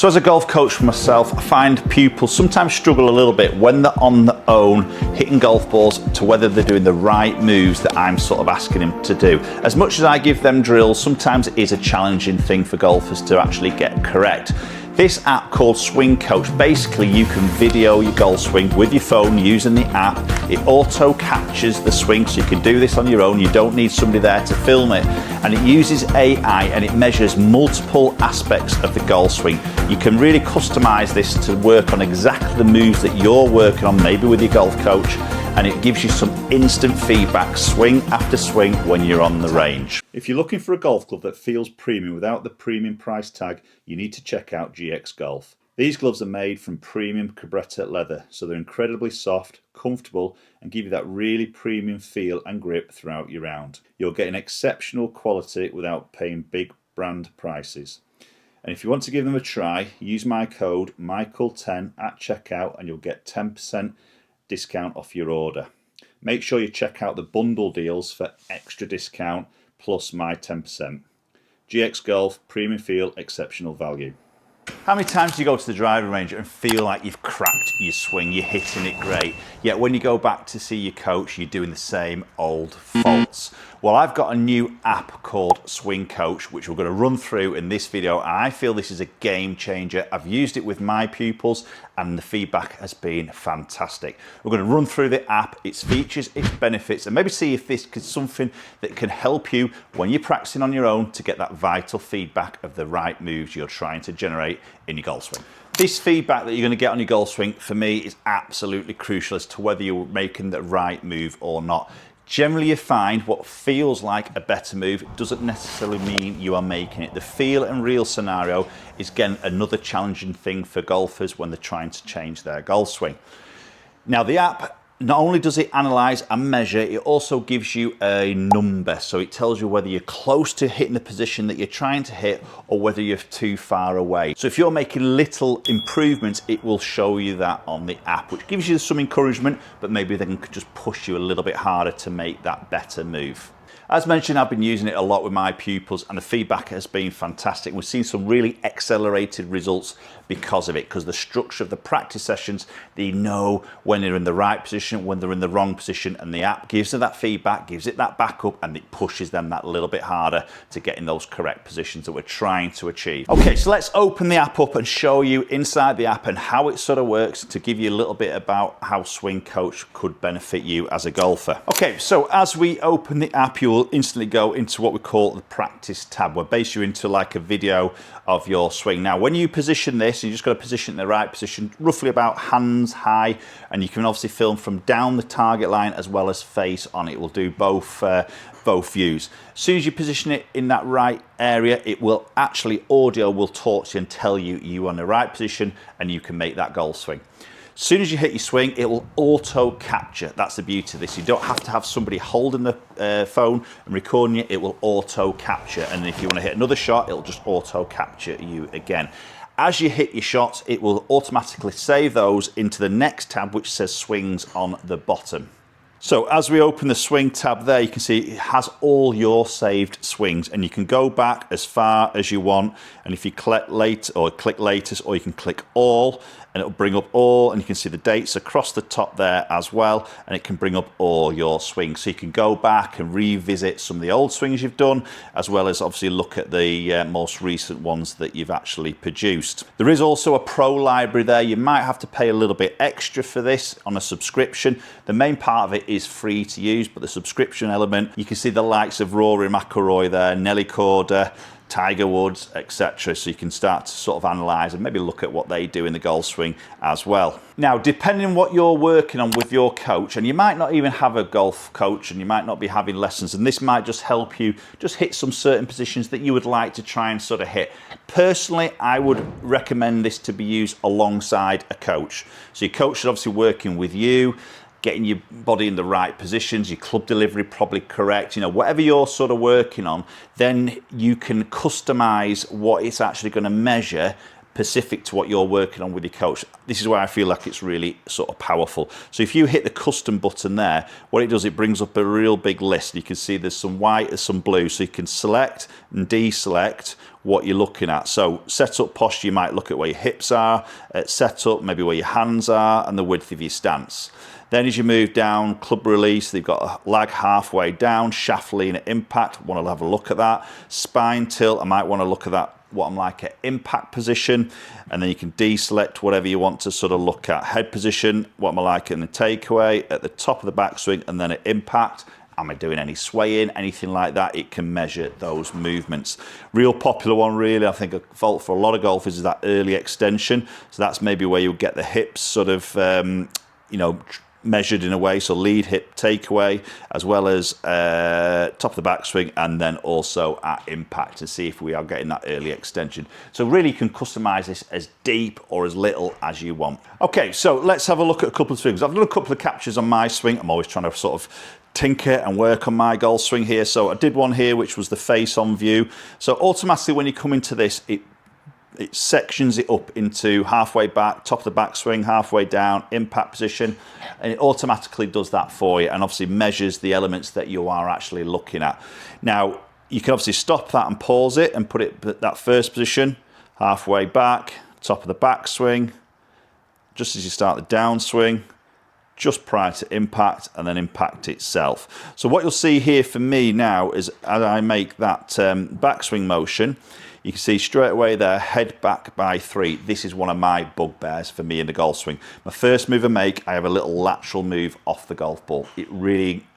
So as a golf coach for myself, I find pupils sometimes struggle a little bit when they're on their own hitting golf balls to whether they're doing the right moves that I'm sort of asking them to do. As much as I give them drills, sometimes it is a challenging thing for golfers to actually get correct. This app called Swing Coach, basically you can video your golf swing with your phone using the app. It auto captures the swing, so you can do this on your own. You don't need somebody there to film it. And it uses AI and it measures multiple aspects of the golf swing. You can really customize this to work on exactly the moves that you're working on, maybe with your golf coach, and it gives you some instant feedback, swing after swing, when you're on the range. If you're looking for a golf club that feels premium without the premium price tag, you need to check out GX Golf. These gloves are made from premium cabretta leather, so they're incredibly soft, comfortable, and give you that really premium feel and grip throughout your round. You're getting exceptional quality without paying big brand prices. And if you want to give them a try, use my code Michael10 at checkout and you'll get 10% discount off your order. Make sure you check out the bundle deals for extra discount plus my 10%. GX Golf, premium feel, exceptional value. How many times do you go to the driving range and feel like you've cracked your swing, you're hitting it great, yet when you go back to see your coach, you're doing the same old faults? Well, I've got a new app called Swing Coach, which we're going to run through in this video. I feel this is a game changer. I've used it with my pupils and the feedback has been fantastic. We're going to run through the app, its features, its benefits, and maybe see if this is something that can help you when you're practicing on your own to get that vital feedback of the right moves you're trying to generate in your golf swing. This feedback that you're going to get on your golf swing, for me, is absolutely crucial as to whether you're making the right move or not. Generally, you find what feels like a better move doesn't necessarily mean you are making it. The feel and real scenario is, again, another challenging thing for golfers when they're trying to change their golf swing. Now, the app, not only does it analyze and measure, it also gives you a number. So it tells you whether you're close to hitting the position that you're trying to hit or whether you're too far away. So if you're making little improvements, it will show you that on the app, which gives you some encouragement, but maybe they can just push you a little bit harder to make that better move. As mentioned, I've been using it a lot with my pupils and the feedback has been fantastic. We've seen some really accelerated results because of it, because the structure of the practice sessions, they know when they're in the right position, when they're in the wrong position, and the app gives them that feedback, gives it that backup, and it pushes them that little bit harder to get in those correct positions that we're trying to achieve. Okay, so let's open the app up and show you inside the app and how it sort of works to give you a little bit about how Swing Coach could benefit you as a golfer. Okay, so as we open the app, you will instantly go into what we call the practice tab, where basically you're into like a video of your swing. Now, when you position this, you just got to position it in the right position, roughly about hands high, and you can obviously film from down the target line as well as face on. It will do both views. As soon as you position it in that right area, it will actually, audio will talk to you and tell you you're on the right position and you can make that golf swing. As soon as you hit your swing, it will auto capture. That's the beauty of this. You don't have to have somebody holding the phone and recording you. It will auto capture. And if you want to hit another shot, it'll just auto capture you again. As you hit your shots, it will automatically save those into the next tab, which says swings on the bottom. So as we open the swing tab there, you can see it has all your saved swings and you can go back as far as you want. And if you click latest, or you can click all, and it'll bring up all, and you can see the dates across the top there as well, and it can bring up all your swings. So you can go back and revisit some of the old swings you've done, as well as obviously look at the most recent ones that you've actually produced. There is also a pro library there. You might have to pay a little bit extra for this on a subscription. The main part of it is free to use, but the subscription element, you can see the likes of Rory McIlroy there, Nelly Korda, Tiger Woods, etc. So you can start to sort of analyze and maybe look at what they do in the golf swing as well. Now, depending on what you're working on with your coach, and you might not even have a golf coach and you might not be having lessons, and this might just help you just hit some certain positions that you would like to try and sort of hit. Personally, I would recommend this to be used alongside a coach. So your coach is obviously working with you, getting your body in the right positions, your club delivery probably correct, you know, whatever you're sort of working on, then you can customize what it's actually going to measure specific to what you're working on with your coach. This is where I feel like it's really sort of powerful. So if you hit the custom button there, what it does, it brings up a real big list. You can see there's some white, there's some blue, so you can select and deselect what you're looking at. So setup posture, you might look at where your hips are, at setup, maybe where your hands are, and the width of your stance. Then as you move down, club release, they've got a lag halfway down, shaft lean at impact, want to have a look at that. Spine tilt, I might want to look at that, what I'm like at impact position, and then you can deselect whatever you want to sort of look at. Head position, what am I like in the takeaway, at the top of the backswing, and then at impact. Am I doing any swaying, anything like that? It can measure those movements. Real popular one, really, I think a fault for a lot of golfers is that early extension. So that's maybe where you'll get the hips sort of, you know, measured in a way, so lead hip takeaway, as well as top of the backswing, and then also at impact to see if we are getting that early extension. So really you can customize this as deep or as little as you want. Okay, so let's have a look at a couple of swings. I've done a couple of captures on my swing. I'm always trying to sort of tinker and work on my golf swing here. So I did one here which was the face on view. So automatically when you come into this, it sections it up into halfway back, top of the backswing, halfway down, impact position, and it automatically does that for you, and obviously measures the elements that you are actually looking at. Now, you can obviously stop that and pause it and put it at that first position, halfway back, top of the backswing, just as you start the downswing, just prior to impact, and then impact itself. So what you'll see here for me now is as I make that backswing motion, you can see straight away there, head back by 3. This is one of my bugbears for me in the golf swing. My first move I make, I have a little lateral move off the golf ball. It really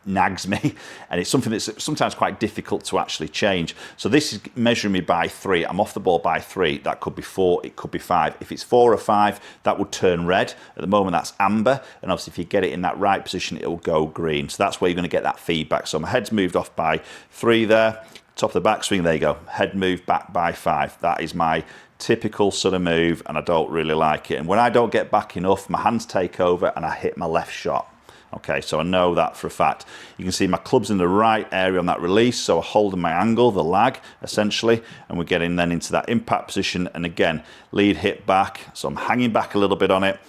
nags me, and it's something that's sometimes quite difficult to actually change. So this is measuring me by 3. I'm off the ball by 3. That could be 4, it could be 5. If it's 4 or 5, that would turn red. At the moment that's amber, and obviously if you get it in that right position, it will go green. So that's where you're going to get that feedback. So my head's moved off by 3 there. Top of the backswing, there you go. Head move back by 5. That is my typical sort of move, and I don't really like it. And when I don't get back enough, my hands take over and I hit my left shot. Okay, so I know that for a fact. You can see my club's in the right area on that release, so I'm holding my angle, the lag, essentially, and we're getting then into that impact position, and again, lead hip back, so I'm hanging back a little bit on it.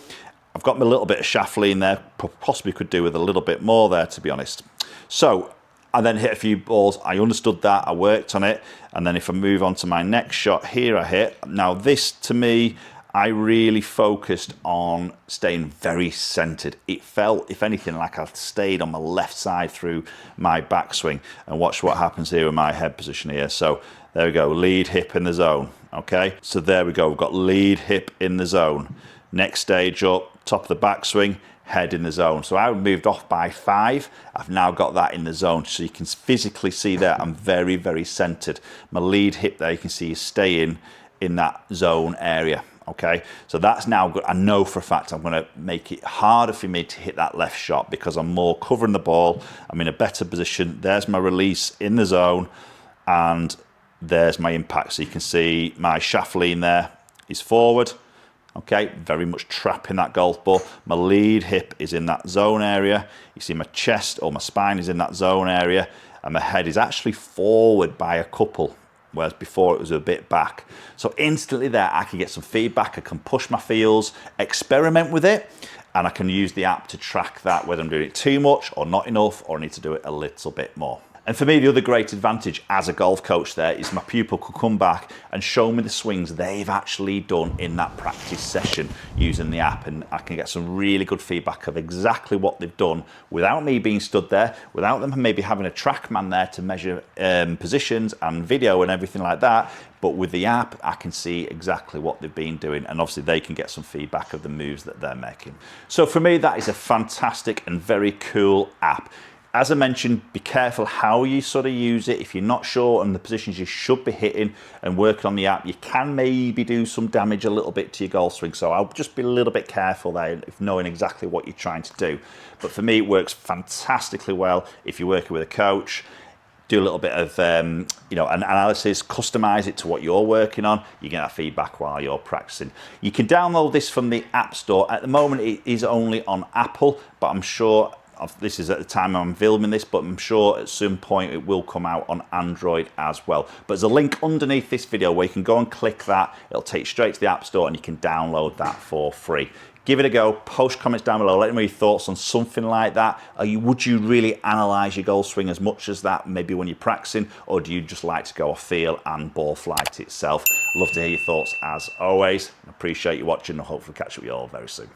I've got my little bit of shaft lean there, possibly could do with a little bit more there, to be honest. So I then hit a few balls, I understood that, I worked on it, and then if I move on to my next shot, here I hit. Now this, to me, I really focused on staying very centered. It felt, if anything, like I stayed on my left side through my backswing. And watch what happens here with my head position here. So there we go, lead hip in the zone, okay? So there we go, we've got lead hip in the zone. Next stage up, top of the backswing, head in the zone. So I moved off by 5. I've now got that in the zone. So you can physically see there, I'm very, very centered. My lead hip there, you can see is staying in that zone area. Okay, so that's now good. I know for a fact I'm going to make it harder for me to hit that left shot because I'm more covering the ball. I'm in a better position. There's my release in the zone, and there's my impact. So you can see my shaft lean there is forward. Okay, very much trapping that golf ball. My lead hip is in that zone area. You see my chest or my spine is in that zone area, and my head is actually forward by a couple, whereas before it was a bit back. So instantly there, I can get some feedback, I can push my feels, experiment with it, and I can use the app to track that, whether I'm doing it too much or not enough, or I need to do it a little bit more. And for me, the other great advantage as a golf coach there is my pupil could come back and show me the swings they've actually done in that practice session using the app, and I can get some really good feedback of exactly what they've done without me being stood there, without them maybe having a TrackMan there to measure positions and video and everything like that. But with the app, I can see exactly what they've been doing, and obviously they can get some feedback of the moves that they're making. So for me, that is a fantastic and very cool app. As I mentioned, be careful how you sort of use it. If you're not sure on the positions you should be hitting and working on the app, you can maybe do some damage a little bit to your golf swing. So I'll just be a little bit careful there if knowing exactly what you're trying to do. But for me, it works fantastically well if you're working with a coach. Do a little bit of an analysis, customize it to what you're working on. You get that feedback while you're practicing. You can download this from the App Store. At the moment, it is only on Apple, but I'm sure this is at the time I'm filming this, but I'm sure at some point it will come out on Android as well. But there's a link underneath this video where you can go and click that. It'll take you straight to the App Store and you can download that for free. Give it a go, post comments down below, let me know your thoughts on something like that. Would you really analyse your golf swing as much as that, maybe when you're practicing, or do you just like to go off feel and ball flight itself? Love to hear your thoughts as always. Appreciate you watching and hopefully catch up with you all very soon.